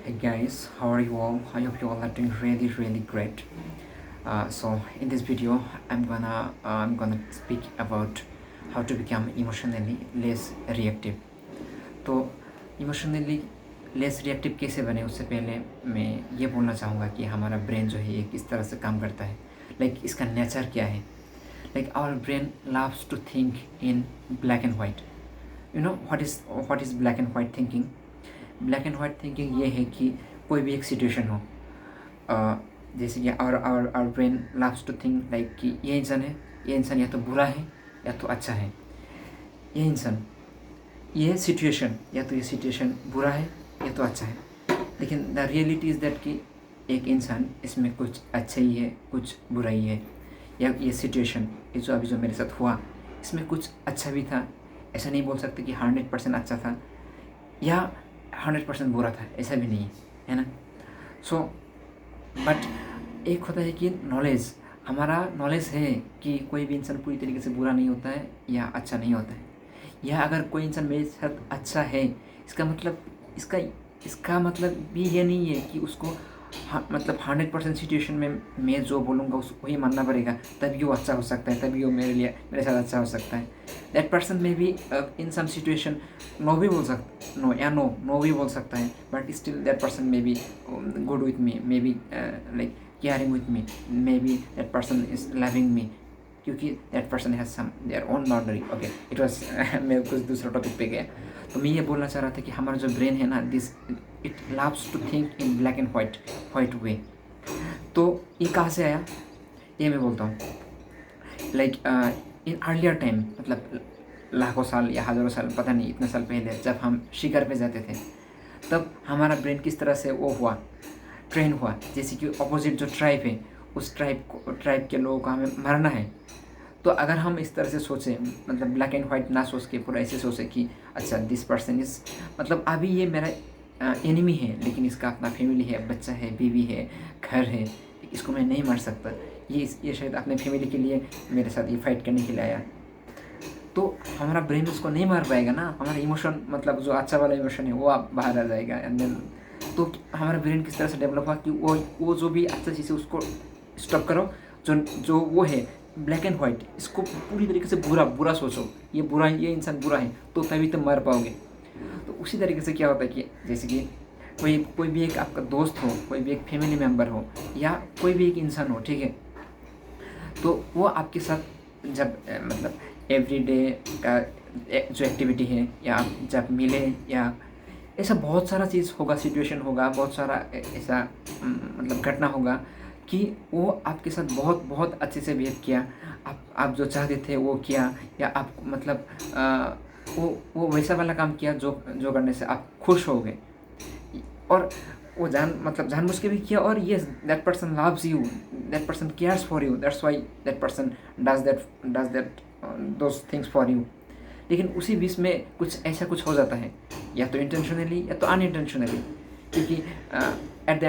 Hey guys, how are you all? I hope you all are doing really great. So in this video, I'm gonna speak about how to become emotionally less reactive. तो emotionally less reactive कैसे बने उससे पहले मैं ये बोलना चाहूँगा कि हमारा ब्रेन जो है ये किस तरह से काम करता है, इसका नेचर क्या है. Our brain loves to think in black and white. You know what is black and white thinking. Black and white thinking ये है कि कोई भी एक सिचुएशन हो, जैसे कि our brain loves to think like कि ये इंसान या तो बुरा है या तो अच्छा है. ये सिचुएशन बुरा है या तो अच्छा है. लेकिन द रियलिटी इज़ दैट कि एक इंसान इसमें कुछ अच्छा ही है, कुछ बुरा ही है. या ये सिचुएशन ये जो अभी जो मेरे साथ हुआ इसमें कुछ अच्छा भी था. ऐसा नहीं बोल सकते कि 100% अच्छा था या 100% बुरा था, ऐसा भी नहीं है ना. सो बट एक होता है कि हमारा नॉलेज है कि कोई भी इंसान पूरी तरीके से बुरा नहीं होता है या अच्छा नहीं होता है. या अगर कोई इंसान मेरे साथ अच्छा है, इसका मतलब भी ये नहीं है कि उसको 100% सिचुएशन में मैं जो बोलूँगा उसको ही मानना पड़ेगा तभी वो अच्छा हो सकता है, तभी वो मेरे साथ अच्छा हो सकता है. दैट पर्सन में भी इन सम सिचुएशन नो भी बोल सकता है, but still that person may be good with me, may be like caring with me, may be that person is loving me, क्योंकि that person has some their own boundary. Okay, it was मैं कुछ दूसरा topic पे गया. तो मैं ये बोलना चाह रहा था कि हमारा जो ब्रेन है ना, it loves to think in black and white way. तो ये कहाँ से आया ये मैं बोलता हूँ. इन अर्लियर टाइम, लाखों साल या हज़ारों साल, पता नहीं इतने साल पहले, जब हम शिकार पे जाते थे तब हमारा ब्रेन किस तरह से ट्रेन हुआ. जैसे कि अपोजिट जो ट्राइब है उस ट्राइब के लोगों को हमें मारना है. तो अगर हम इस तरह से सोचें, ब्लैक एंड वाइट ना सोच के पूरा ऐसे सोचें कि अच्छा दिस पर्सन इज़, अभी ये मेरा एनिमी है, लेकिन इसका अपना फैमिली है, बच्चा है, बीवी है, घर है, इसको मैं नहीं मार सकता. ये शायद अपने फैमिली के लिए मेरे साथ ये फाइट करने के लिए आया. तो हमारा ब्रेन उसको नहीं मार पाएगा ना. हमारा इमोशन, जो अच्छा वाला इमोशन है वो आप बाहर आ जाएगा. एंड देन तो हमारा ब्रेन किस तरह से डेवलप हुआ कि वो जो भी अच्छा चीज़ है उसको स्टॉप करो. जो वो है ब्लैक एंड वाइट, इसको पूरी तरीके से बुरा सोचो. ये इंसान बुरा है तो तभी तुम मर पाओगे. तो उसी तरीके से क्या होता है कि जैसे कि कोई भी एक आपका दोस्त हो, कोई भी एक फैमिली मेम्बर हो, या कोई भी एक इंसान हो, ठीक है, तो वो आपके साथ जब एवरीडे का जो एक्टिविटी है, या आप जब मिले, या ऐसा बहुत सारा चीज़ होगा, सिचुएशन होगा, बहुत सारा ऐसा घटना होगा कि वो आपके साथ बहुत अच्छे से बिहेव किया. आप जो चाहते थे वो किया, या आप वो वैसा वाला काम किया जो करने से आप खुश हो गए. और वो जानबूझ के भी किया. और yes, that person loves you, that person cares for you, that's why that person does that those things for you. लेकिन उसी बीच में कुछ हो जाता है, या तो इंटेंशनली या तो अनइंटेंशनली, क्योंकि at the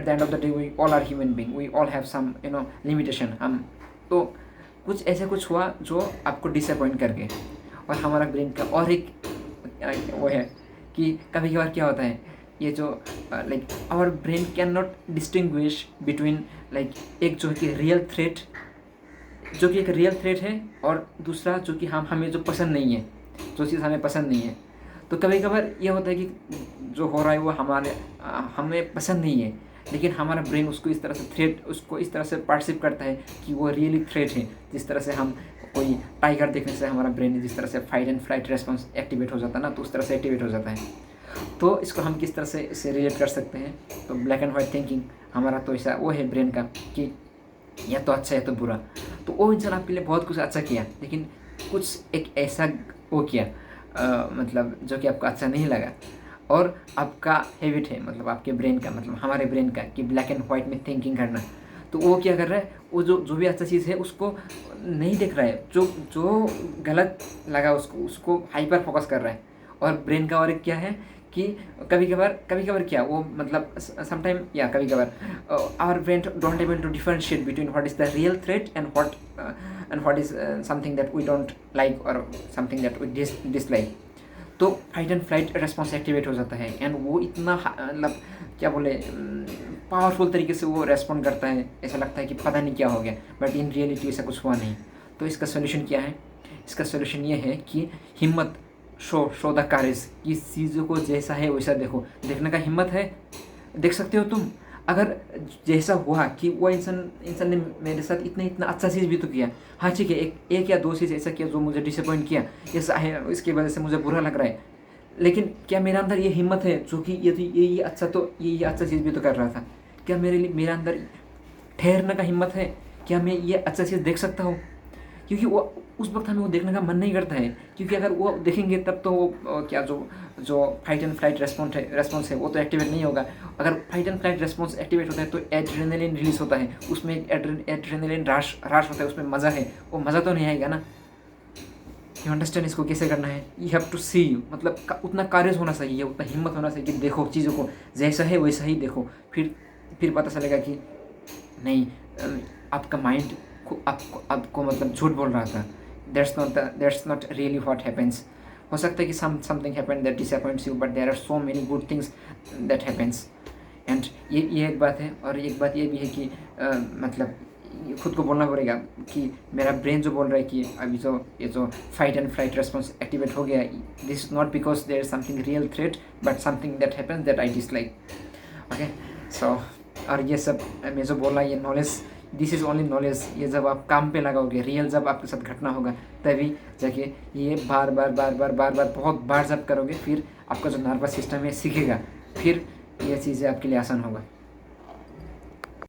end of the day we all are human being, we all have some limitation. हम तो कुछ कुछ हुआ जो आपको डिसअपॉइंट कर गए. और हमारा ब्रेन का और एक वो है कि कभी कभार क्या होता है, ये जो our brain can not distinguish between एक जो कि रियल थ्रेट है, और दूसरा जो कि हमें जो पसंद नहीं है, जो चीज़ हमें पसंद नहीं है. तो कभी कभार ये होता है कि जो हो रहा है वो हमें पसंद नहीं है, लेकिन हमारा ब्रेन उसको इस तरह से पार्सिव करता है कि वो रियली थ्रेट है. जिस तरह से हम कोई टाइगर देखने से हमारा ब्रेन जिस तरह से fight and flight response activate हो जाता है ना, तो उस तरह से एक्टिवेट हो जाता है. तो इसको हम किस तरह से इससे रिलेट कर सकते हैं. तो ब्लैक एंड वाइट थिंकिंग हमारा तो ऐसा वो है ब्रेन का कि या तो अच्छा या तो बुरा. तो वो इंसान आपके लिए बहुत कुछ अच्छा किया, लेकिन कुछ एक ऐसा वो किया जो कि आपको अच्छा नहीं लगा. और आपका हैबिट है, आपके ब्रेन का, हमारे ब्रेन का, कि ब्लैक एंड वाइट में थिंकिंग करना. तो वो क्या कर रहा है, वो जो भी अच्छा चीज़ है उसको नहीं देख रहा है, जो गलत लगा उसको हाइपर फोकस कर रहा है. और ब्रेन का और एक क्या है कि कभी कभार क्या वो समटाइम या कभी कभार our brain don't able to differentiate between what is the real threat and what is something that we don't like और समथिंग दैट वी डिसलाइक. तो fight and flight response activate हो जाता है. एंड वो इतना क्या बोले पावरफुल तरीके से वो रेस्पॉन्ड करता है, ऐसा लगता है कि पता नहीं क्या हो गया, बट इन रियलिटी ऐसा कुछ हुआ नहीं। तो इसका सोल्यूशन क्या है? इसका सोल्यूशन ये है कि हिम्मत, शो द करेज, कि चीज़ों को जैसा है वैसा देखो। देखने का हिम्मत है, देख सकते हो तुम। अगर जैसा हुआ कि वो इंसान ने मेरे साथ इतना अच्छा चीज़ भी तो किया, हाँ ठीक है, एक या दो चीज़ ऐसा किया जो मुझे डिसअपॉइंट किया, ऐसा है, इसकी वजह से मुझे बुरा लग रहा है, लेकिन क्या मेरे अंदर ये हिम्मत है जो कि ये अच्छा, तो ये अच्छा चीज़ भी तो कर रहा था, क्या मेरे अंदर ठहरने का हिम्मत है? क्या मैं ये अच्छा चीज़ देख सकता हूँ? क्योंकि वो उस वक्त हमें वो देखने का मन नहीं करता है, क्योंकि अगर वो देखेंगे तब तो वो क्या जो फाइट एंड फ्लाइट रेस्पॉन्स है वो तो एक्टिवेट नहीं होगा। अगर fight and flight response activate होता है तो एड्रेनलिन रिलीज होता है, उसमें एक एड्रेनलिन राश होता है, उसमें मज़ा है, वो मज़ा तो नहीं आएगा ना। यू अंडरस्टैंड इसको कैसे करना है? यू हैव टू सी, मतलब उतना करेज होना चाहिए, उतना हिम्मत होना चाहिए कि देखो चीज़ों को जैसा है वैसा ही देखो। फिर पता चलेगा कि नहीं, आपका माइंड आपको मतलब झूठ बोल रहा था। That's not really what happens. हो सकता है कि something happen that disappoints you, but there are so many good things that happens. And ये एक बात है। और एक बात ये भी है कि मतलब खुद को बोलना पड़ेगा कि मेरा ब्रेन जो बोल रहा है कि अभी ये जो fight and flight response activate हो गया, this not because there is something real threat, but something that happens that I dislike. Okay, so और ये सब मैं जो बोला, ये knowledge, this is only knowledge. ये जब आप काम पे लगाओगे, रियल जब आपके साथ घटना होगा, तभी जाके ये बार बार बहुत बार जब करोगे, फिर आपका जो नर्वस सिस्टम है सीखेगा, फिर ये चीज़ें आपके लिए आसान होगा।